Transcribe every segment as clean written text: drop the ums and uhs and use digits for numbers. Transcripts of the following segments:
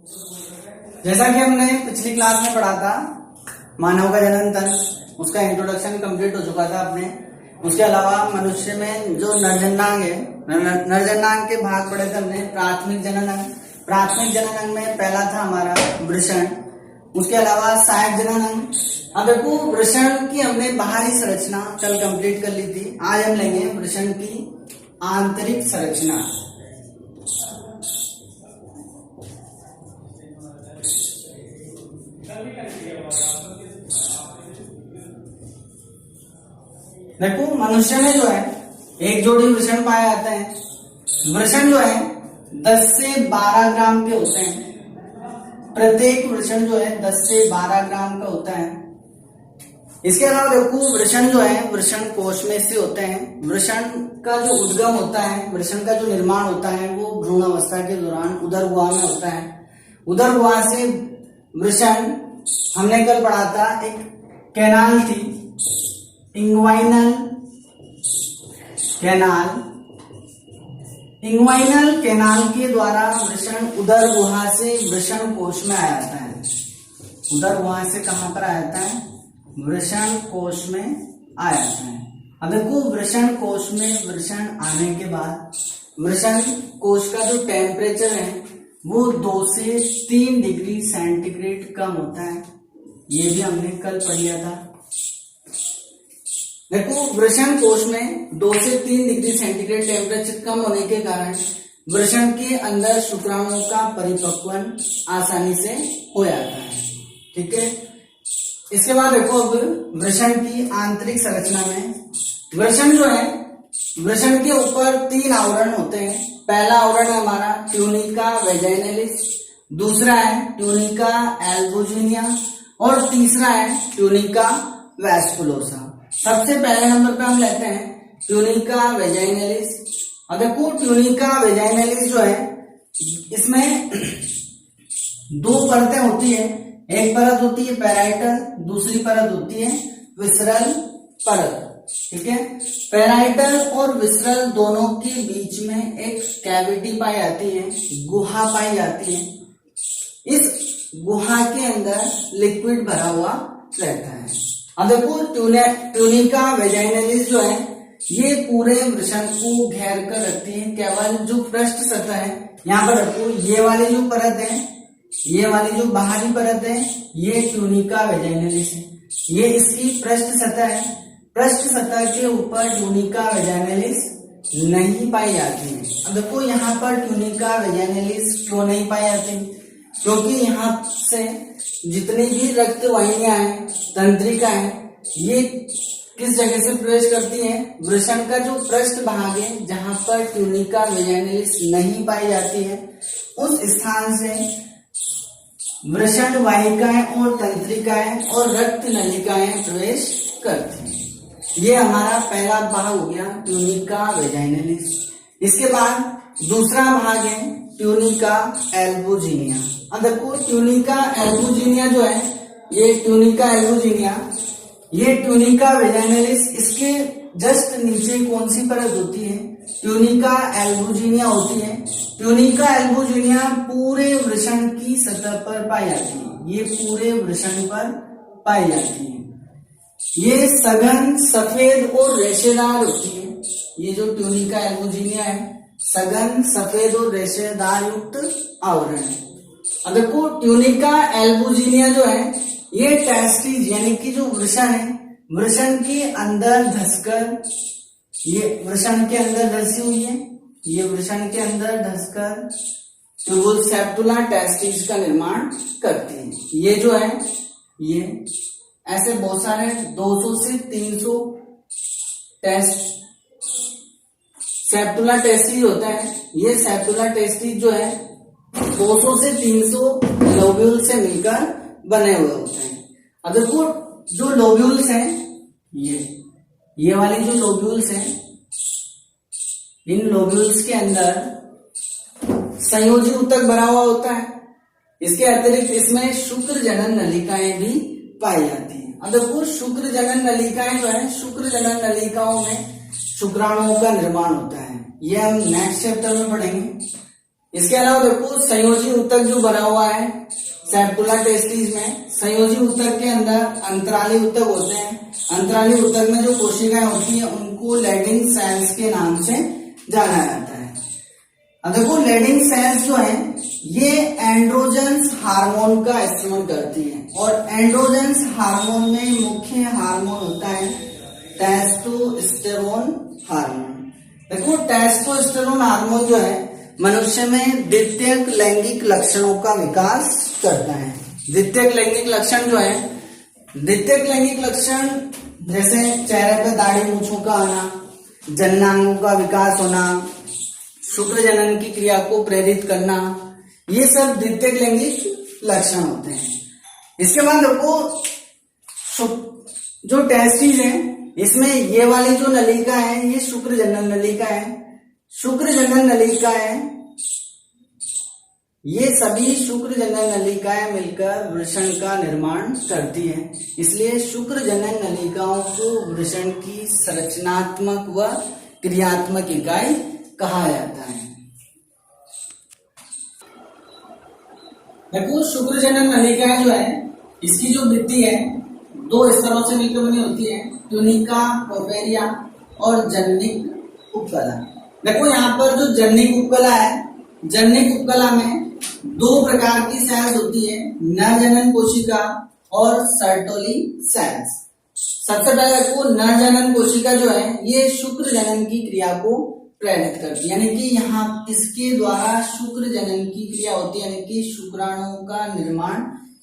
जैसा कि हमने पिछली क्लास में पढ़ा था मानव का जनन तंत्र, उसका इंट्रोडक्शन कंप्लीट हो चुका था अपने। उसके अलावा मनुष्य में जो नरजननांग है, नरजननांग के भाग पढ़े थे हमने। प्राथमिक जनन अंग, प्राथमिक जनन अंग में पहला था हमारा वृषण। उसके अलावा सहायक जनन अंग। अब देखो वृषण की हमने बाहरी संरचना कल कंप्लीट कर ली थी। आज हम लेंगे वृषण की आंतरिक संरचना। देखो मनुष्य में जो है एक जोड़ी वृषण पाए जाते हैं। वृषण जो है 10 से 12 ग्राम के होते हैं। प्रत्येक वृषण जो है 10 से 12 ग्राम का होता है। इसके अलावा देखो वृषण जो है वृषण कोश में से होते हैं। वृषण का जो उद्गम होता है, वृषण का जो निर्माण होता है वो भ्रूण अवस्था के दौरान उदर गुहा में होता है। उदर गुहा से वृषण हमने कल पढ़ा था, एक कैनाल थी, इंग्वाइनल कैनाल। इंग्वाइनल कैनाल के द्वारा वृषण उदर गुहा से वृषण कोश में आ जाता है। उदर गुहा से कहां पर आ जाता है? वृषण कोश में आ जाता है। अब देखो वृषण कोश में वृषण आने के बाद वृषण कोश का जो टेम्परेचर है वो 2 से 3 डिग्री सेंटीग्रेड कम होता है। ये भी हमने कल पढ़ लिया था। देखो वृषण कोश में 2 से 3 डिग्री सेंटीग्रेड टेम्परेचर कम होने के कारण वृषण के अंदर शुक्राणुओं का परिपक्वन आसानी से हो जाता है। ठीक है। इसके बाद देखो अब वृषण की आंतरिक संरचना में वृषण जो है, वृषण के ऊपर 3 आवरण होते हैं। पहला आवरण है हमारा ट्यूनिका वेजाइनलिस, दूसरा है ट्यूनिका एल्बुजिनिया और तीसरा है ट्यूनिका वैस्कुलोसा। सबसे पहले नंबर पे हम लेते हैं ट्यूनिका वेजाइनलिस। और देखो ट्यूनिका वेजाइनलिस जो है इसमें 2 परतें होती है। एक परत होती है पैराइटल, दूसरी परत होती है विसरल परत। ठीक है। पैराइटल और विसरल दोनों के बीच में एक कैविटी पाई जाती है, गुहा पाई जाती है। इस गुहा के अंदर लिक्विड भरा हुआ रहता है। अब देखो ट्यूनिका वेजाइनलिस जो है ये पूरे वृषण को घेर कर रखती है। केवल जो पृष्ठ सतह है, यहाँ पर देखो ये वाली जो परत है, ये वाली जो बाहरी परत है, ये ट्यूनिका वेजाइनलिस है। ये इसकी पृष्ठ सतह है। पृष्ठ सतह के ऊपर ट्यूनिका वेजाइनलिस नहीं पाई जाती है। अब देखो यहाँ पर ट्यूनिका वेजाइनलिस क्यों नहीं पाई जाती? क्योंकि यहाँ से जितनी भी रक्त वाहिनियां हैं, तंत्रिका है, ये किस जगह से प्रवेश करती हैं? वृषण का जो पृष्ठ भाग है जहां पर ट्यूनिका वेजाइनलिस नहीं पाई जाती है, उस स्थान से वृषण वाहिकाएं और तंत्रिकाएं और रक्त नलिकाएं प्रवेश करती हैं। ये हमारा पहला भाग हो गया ट्यूनिका वेजाइनलिस। इसके बाद दूसरा भाग है ट्यूनिका एल्बुजिनिया। अब देखो ट्यूनिका एल्बुजिनिया जो है, ये ट्यूनिका एल्बुजिनिया, ये ट्यूनिका वेजाइनलिस, इसके जस्ट नीचे कौन सी परत होती है? ट्यूनिका एल्बुजिनिया होती है। ट्यूनिका एल्बुजिनिया पूरे वृषण की सतह पर पाई जाती है। ये पूरे वृषण पर पाई जाती है। ये सघन सफेद और रेशेदार होती है। ये जो ट्यूनिका एल्बुजिनिया है सघन सफेद और रेशेदार युक्त आवरण है। अब देखो ट्यूनिका एल्बुजिनिया जो है ये टेस्टिस यानी कि जो वृषण है, वृषण के अंदर धसकर, ये वृषण के अंदर धसी हुई है, ये वृषण के अंदर धसकर ट्यूबुल सेप्टुला टेस्टिस का निर्माण करती है। ये जो है ये ऐसे बहुत सारे 200 से 300 सेप्टुला टेस्टिस होता है। ये सेप्टुला टेस्टिस जो है 200 से 300 लोब्यूल से मिलकर बने हुए होते हैं। अब देखो जो लोब्यूल्स हैं, ये वाली जो लोब्यूल्स हैं, इन लोब्यूल्स के अंदर संयोजी ऊतक भरा हुआ होता है। इसके अतिरिक्त इसमें शुक्र जनन नलिकाएं भी पाई जाती हैं। अब देखो शुक्र जनन नलिकाएं जो है, शुक्र जनन नलिकाओं में शुक्राणुओं का निर्माण होता है। ये हम नेक्स्ट चैप्टर में पढ़ेंगे। इसके अलावा देखो संयोजी ऊतक जो बना हुआ है सेप्टुला टेस्टिस में, संयोजी ऊतक के अंदर अंतराली ऊतक होते हैं। अंतराली ऊतक में जो कोशिकाएं होती हैं उनको लेडिंग सेल्स के नाम से जाना जाता है। अब देखो लेडिंग सेल्स जो है ये एंड्रोजन्स हार्मोन का स्राव करती हैं और एंड्रोजन्स हार्मोन में मुख्य हार्मोन होता है टेस्टोस्टेरोन हार्मोन। देखो टेस्टोस्टेरोन हार्मोन जो है मनुष्य में द्वितीयक लैंगिक लक्षणों का विकास करता है। द्वितीयक लैंगिक लक्षण जो है, द्वितीयक लैंगिक लक्षण जैसे चेहरे पे दाढ़ी मूंछों का आना, जननांगों का विकास होना, शुक्र जनन की क्रिया को प्रेरित करना, ये सब द्वितीयक लैंगिक लक्षण होते हैं। इसके बाद देखो जो टेस्टिस है इसमें ये वाली जो नलिका है ये शुक्र जनन नलिका है। शुक्र जनन नलिका है, ये सभी शुक्र जनन नलिकाएं मिलकर वृषण का निर्माण करती हैं। इसलिए शुक्र जनन नलिकाओं को वृषण की संरचनात्मक व क्रियात्मक इकाई कहा जाता है। देखो शुक्र जनन नलिकाएं जो है इसकी जो वृद्धि है दो स्तरों से मिलकर बनी होती है, ट्यूनिका पोर्फेरिया और जननिक उपकला। देखो यहाँ पर जो जननिक उपकला है, जननिक उपकला में दो प्रकार की सेल्स होती है, नर जनन कोशिका और सर्टोली सेल्स। सबसे पहले देखो नर जनन कोशिका जो है ये शुक्र जनन की क्रिया को प्रेरित करती है, यानी कि यहाँ इसके द्वारा शुक्र जनन की क्रिया होती है, यानी कि शुक्राणुओं का निर्माण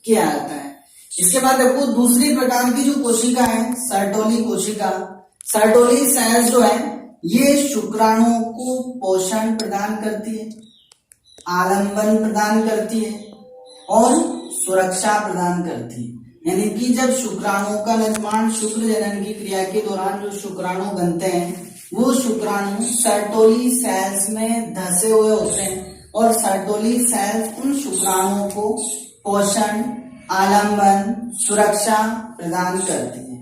किया जाता है। इसके बाद देखो दूसरी प्रकार की जो कोशिका है सर्टोली कोशिका, सर्टोली सेल्स जो है ये शुक्राणुओं को पोषण प्रदान करती है, आलंबन प्रदान करती है और सुरक्षा प्रदान करती है। यानी कि जब शुक्राणुओं का निर्माण शुक्र जनन की क्रिया के दौरान जो शुक्राणु बनते हैं वो शुक्राणु सर्टोली सेल्स में धसे हुए होते हैं और सर्टोली सेल्स उन शुक्राणुओं को पोषण, आलंबन, सुरक्षा प्रदान करती है।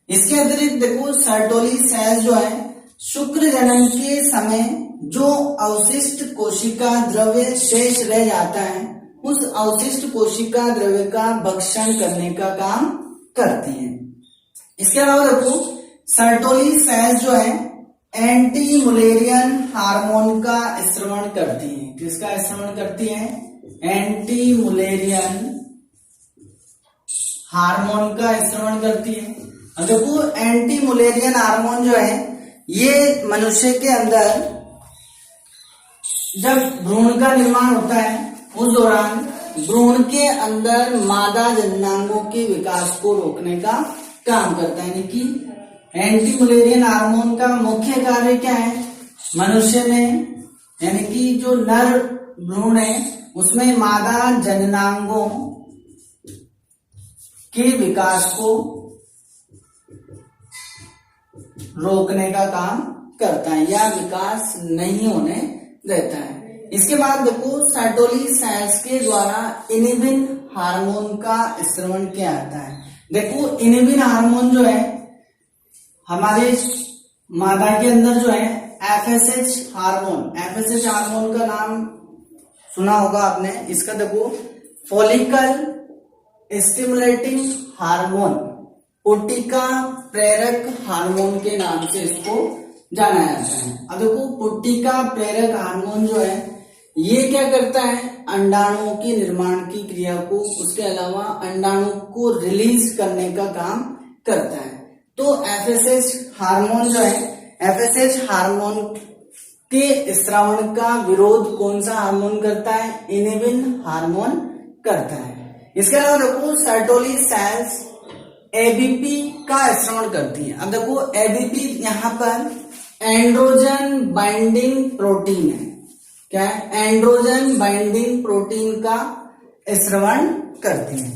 इसके अतिरिक्त देखो सर्टोली सेल्स जो है शुक्र जनन के समय जो अवशिष्ट कोशिका द्रव्य शेष रह जाता है उस अवशिष्ट कोशिका द्रव्य का भक्षण करने का काम करती है। इसके अलावा देखो सर्टोली सेल्स जो है एंटी मुलेरियन हार्मोन का स्राव करती है। किसका स्राव करती है? एंटी मुलेरियन हार्मोन का स्राव करती है। अब देखो एंटी मुलेरियन हार्मोन जो है ये मनुष्य के अंदर जब भ्रूण का निर्माण होता है उस दौरान भ्रूण के अंदर मादा जननांगों के विकास को रोकने का काम करता है। यानी कि एंटी मुलेरियन हार्मोन का मुख्य कार्य क्या है? मनुष्य में यानी कि जो नर भ्रूण है उसमें मादा जननांगों के विकास को रोकने का काम करता है या विकास नहीं होने देता है। इसके बाद देखो सर्टोली सेल्स के द्वारा इनिबिन हार्मोन का स्राव किया जाता है। देखो इनिबिन हार्मोन जो है हमारे मादा के अंदर जो है एफएसएच हार्मोन, एफएसएच हार्मोन का नाम सुना होगा आपने। इसका देखो फोलिकल स्टिमुलेटिंग हार्मोन, पुट्टिका प्रेरक हार्मोन के नाम से इसको जाना जाता है। अब देखो पुट्टिका प्रेरक हार्मोन जो है ये क्या करता है? अंडाणुओं के निर्माण की क्रिया को, उसके अलावा अंडाणु को रिलीज करने का काम करता है। तो एफएसएच हार्मोन जो है, एफएसएच हार्मोन के स्रावण का विरोध कौन सा हार्मोन करता है? इनिबिन हार्मोन करता है। इसके अलावा देखो सर्टोली सेल्स एबीपी का स्रावण करती है। अब देखो एबीपी यहाँ पर एंड्रोजन बाइंडिंग प्रोटीन है। क्या है? एंड्रोजन बाइंडिंग प्रोटीन का स्रावण करती है।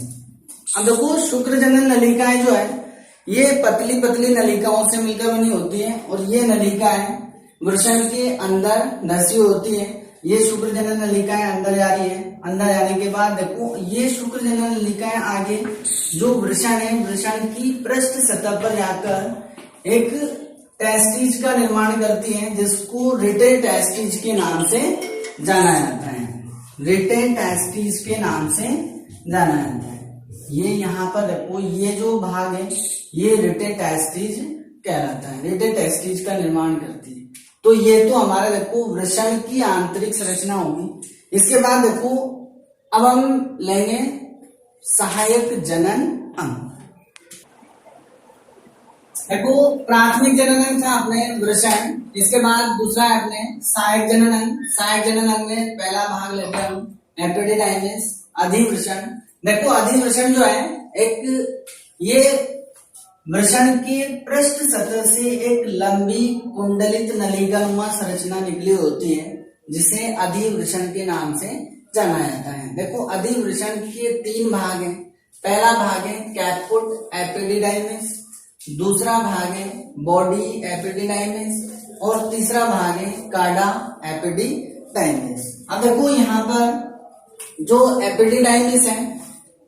अब देखो शुक्र जनन नलिकाएं जो है ये पतली पतली नलिकाओं से मिलकर बनी होती है और ये नलिकाएं वृषण के अंदर धसी होती है। ये शुक्र जनन नलिकाएं अंदर जा रही है। अंदर जाने के बाद देखो ये शुक्र जनन नलिकाएं आगे जो वृषण है, वृषण की पृष्ठ सतह पर जाकर एक टेस्टिज का निर्माण करती हैं जिसको रिटेल टेस्टिज के नाम से जाना जाता है। रिटेन टेस्टिस के नाम से जाना जाता है। ये यहाँ पर देखो, ये जो भाग है ये रिटेन टेस्टिस कहलाता है, रिटेन टेस्टिस का निर्माण करती है। तो ये तो हमारा देखो वृषण की आंतरिक संरचना होगी। इसके बाद देखो अब हम लेंगे सहायक जनन अंग। देखो प्राथमिक जनन अंग था अपने वृषण, इसके बाद दूसरा है अपने सहायक जनन अंग। सहायक जनन अंग में पहला भाग लेते हैं हम एपिडिडाइमिस, अधिवृषण। देखो अधिवृषण जो है एक, ये वृषण के पृष्ठ सतह से एक लंबी कुंडलित नलिकानुमा संरचना निकली होती है, जिसे अधिवृषण के नाम से जाना जाता है। देखो अधिवृषण के 3 भाग हैं। पहला भाग है कैपुट एपिडिडाइमिस, दूसरा भाग है बॉडी एपिडिडाइमिस और तीसरा भाग है कार्डा एपिडिडाइमिस। अब देखो यहाँ पर जो एपिडिडाइमिस है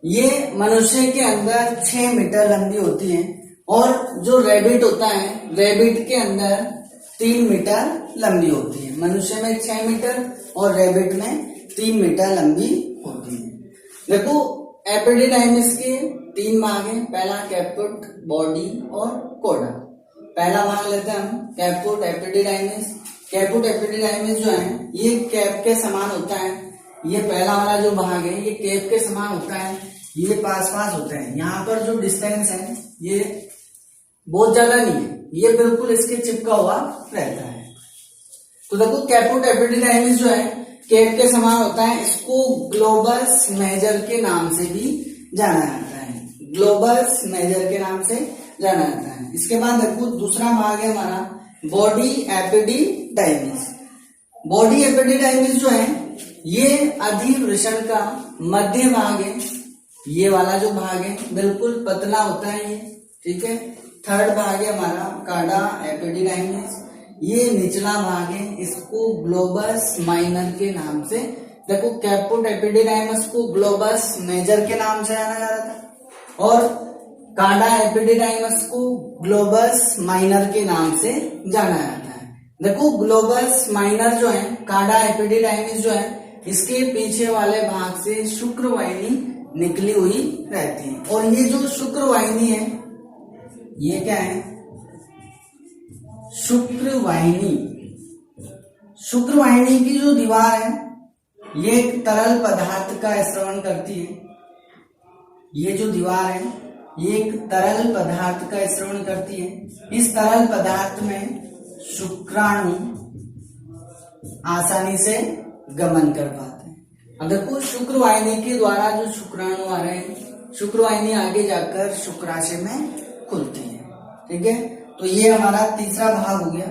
ये मनुष्य के अंदर 6 मीटर लंबी होती है और जो रैबिट होता है, रैबिट के अंदर 3 मीटर लंबी होती है। मनुष्य में 6 मीटर और रैबिट में 3 मीटर लंबी होती है। देखो एपिडिडाइमिस के 3 भाग हैं। पहला कैपुट, बॉडी और कोडा। पहला भाग लेते हैं हम कैपुट एपिडिडाइमिस। कैपुट एपिडिडाइमिस जो है ये कैप के समान होता है। ये पहला वाला जो भाग है ये कैप के समान होता है, ये पास पास होता है। यहाँ पर जो डिस्टेंस है ये बहुत ज्यादा नहीं है, ये बिल्कुल इसके चिपका हुआ रहता है। तो देखो कैपुट एपिडिडाइमिस जो है कैप के समान होता है, इसको ग्लोबस मेजर के नाम से भी जाना जाता है, ग्लोबस मेजर के नाम से जाना जाता है। इसके बाद देखो दूसरा भाग है हमारा बॉडी एपिडिडाइमिस। बॉडी एपिडिडाइमिस जो है ये अधिवृषण का मध्य भाग है। ये वाला जो भाग है बिल्कुल पतला होता है ये, ठीक है। थर्ड भाग है हमारा कार्डा एपिडिडाइमिस, ये निचला भाग है, इसको ग्लोबस माइनर के नाम से। देखो कैपुट एपिडिडाइमिस को ग्लोबस मेजर के नाम से जाना जाता था और कार्डा एपिडिडाइमिस को ग्लोबस माइनर के नाम से जाना जाता है। देखो ग्लोबस माइनर जो है, कार्डा एपिडिडाइमिस जो है, इसके पीछे वाले भाग से शुक्रवाहिनी निकली हुई रहती है और ये जो शुक्रवाहिनी है ये क्या है, शुक्रवाहिनी। शुक्रवाहिनी की जो दीवार है ये एक तरल पदार्थ का स्रवण करती है। ये जो दीवार है ये एक तरल पदार्थ का स्रवण करती है। इस तरल पदार्थ में शुक्राणु आसानी से गमन कर पाते हैं। अब देखो शुक्रवाहिनी के द्वारा जो शुक्राणु आ रहे हैं, शुक्रवाहिनी आगे जाकर शुक्राशय में खुलती है, ठीक है। तो ये हमारा तीसरा भाग हो गया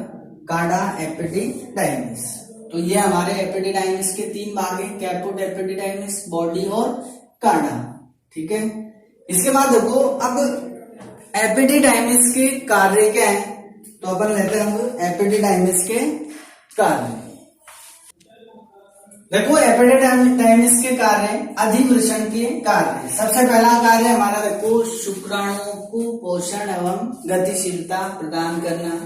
कार्डा एपिडिडाइमिस। तो ये हमारे एपिडिडाइमिस के 3 भाग हैं, कैपुट एपिडिडाइमिस, बॉडी और कार्डा, ठीक है। इसके बाद देखो अब एपिडिडाइमिस के कार्य क्या है, तो अपन लेते हैं एपिडिडाइमिस के कार्य। देखो एपिडिडाइमिस के कार्य अधिवृषण के कार्य। सबसे पहला कार्य हमारा देखो शुक्राणुओं को पोषण एवं गतिशीलता प्रदान करना।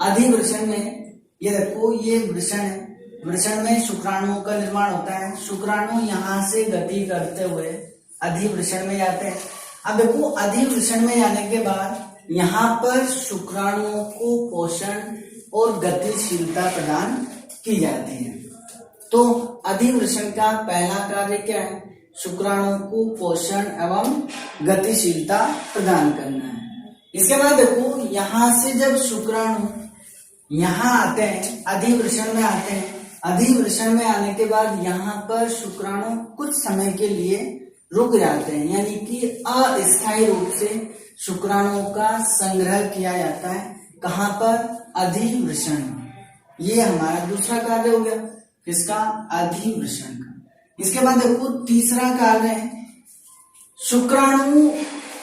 अधिवृषण में ये देखो ये वृषण है, वृषण में शुक्राणुओं का निर्माण होता है। शुक्राणु यहाँ से गति करते हुए अधिवृषण में जाते हैं। अब देखो अधिवृषण में जाने के बाद यहाँ पर शुक्राणुओं को पोषण और गतिशीलता प्रदान की जाती है। तो अधिवृषण का पहला कार्य क्या है, शुक्राणुओं को पोषण एवं गतिशीलता प्रदान करना है। इसके बाद देखो यहाँ से जब शुक्राणु यहाँ आते हैं, अधिवृषण में आते हैं, अधिवृषण में आने के बाद यहाँ पर शुक्राणु कुछ समय के लिए रुक जाते हैं, यानी कि अस्थायी रूप से शुक्राणुओं का संग्रह किया जाता है। कहाँ पर, अधिवृषण। ये हमारा दूसरा कार्य हो गया किसका, अधिवृषण का। इसके बाद देखो तीसरा कार्य है शुक्राणु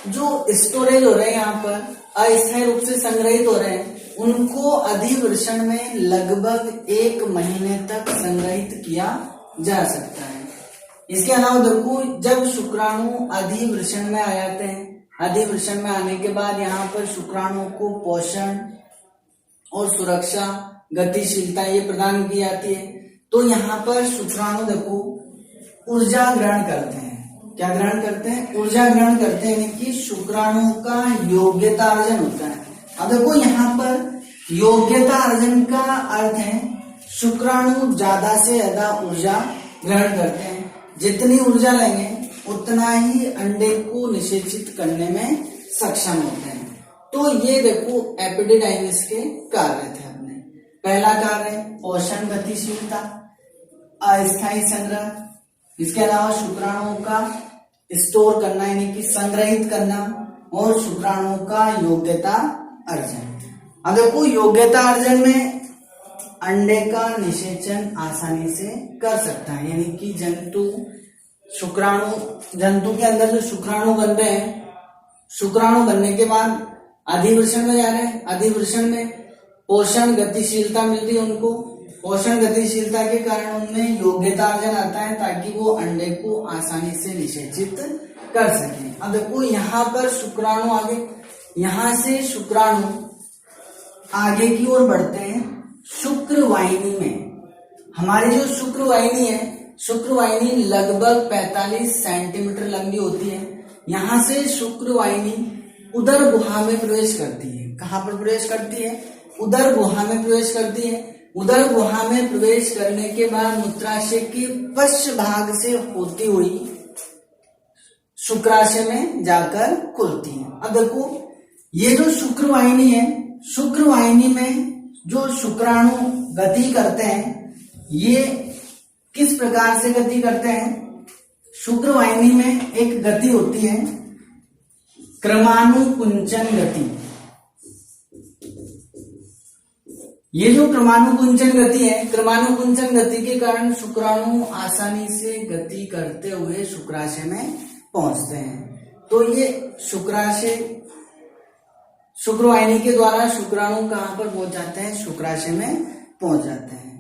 जो स्टोरेज हो रहे हैं, यहाँ पर अस्थायी रूप से संग्रहित हो रहे हैं, उनको अधिवृषण में लगभग 1 महीने तक संग्रहित किया जा सकता है। इसके अलावा देखो जब शुक्राणु अधिवृषण में आ जाते हैं, अधिवृषण में आने के बाद यहाँ पर शुक्राणुओं को पोषण और सुरक्षा, गतिशीलता ये प्रदान की जाती है। तो यहाँ पर शुक्राणु देखो ऊर्जा ग्रहण करते हैं। क्या ग्रहण करते हैं? ऊर्जा ग्रहण करते हैं, यानी कि शुक्राणु का योग्यता अर्जन होता है। अब देखो यहाँ पर योग्यता अर्जन का अर्थ है शुक्राणु ज्यादा से ज्यादा ऊर्जा ग्रहण करते हैं। जितनी ऊर्जा लेंगे उतना ही अंडे को निषेचित करने में सक्षम होते हैं। तो ये देखो एपिडिडाइमिस के कार्य थे अपने। पहला कार्य पोषण गतिशीलता, अस्थायी संग्रह, इसके अलावा शुक्राणुओं का स्टोर करना यानी कि संग्रहित करना, और शुक्राणुओं का योग्यता अर्जन। अब देखो योग्यता अर्जन में अंडे का निषेचन आसानी से कर सकता है, यानी कि जंतु के अंदर जो शुक्राणु बन रहे हैं, शुक्राणु बनने के बाद अधिवृषण में जा रहे हैं। अधिवृषण में पोषण गतिशीलता मिल रही है उनको। पोषण गतिशीलता के कारण उनमें योग्यता अर्जन आता है ताकि वो अंडे को आसानी से निषेचित कर सके। अब देखो यहाँ पर शुक्राणु आगे, यहाँ से शुक्राणु आगे की ओर बढ़ते हैं शुक्रवाहिनी में। हमारी जो शुक्रवाहिनी है, शुक्रवाहिनी लगभग 45 सेंटीमीटर लंबी होती है। यहाँ से शुक्रवाहिनी उदर गुहा में प्रवेश करती है। कहाँ पर प्रवेश करती है? उदर गुहा में प्रवेश करती है। उदर गुहा में प्रवेश करने के बाद मूत्राशय के पश्च भाग से होती हुई शुक्राशय में जाकर खुलती है। अब देखो ये जो शुक्रवाहिनी है, शुक्रवाहिनी में जो शुक्राणु गति करते हैं, ये किस प्रकार से गति करते हैं? शुक्रवाहिनी में एक गति होती है क्रमानुकुंचन गति। ये जो क्रमानुकुंचन गति है, क्रमानुकुंचन गति के कारण शुक्राणु आसानी से गति करते हुए शुक्राशय में पहुंचते हैं। तो ये शुक्राशय, शुक्रवाहिनी के द्वारा शुक्राणु कहां पर पहुंच जाते हैं? शुक्राशय में पहुंच जाते हैं।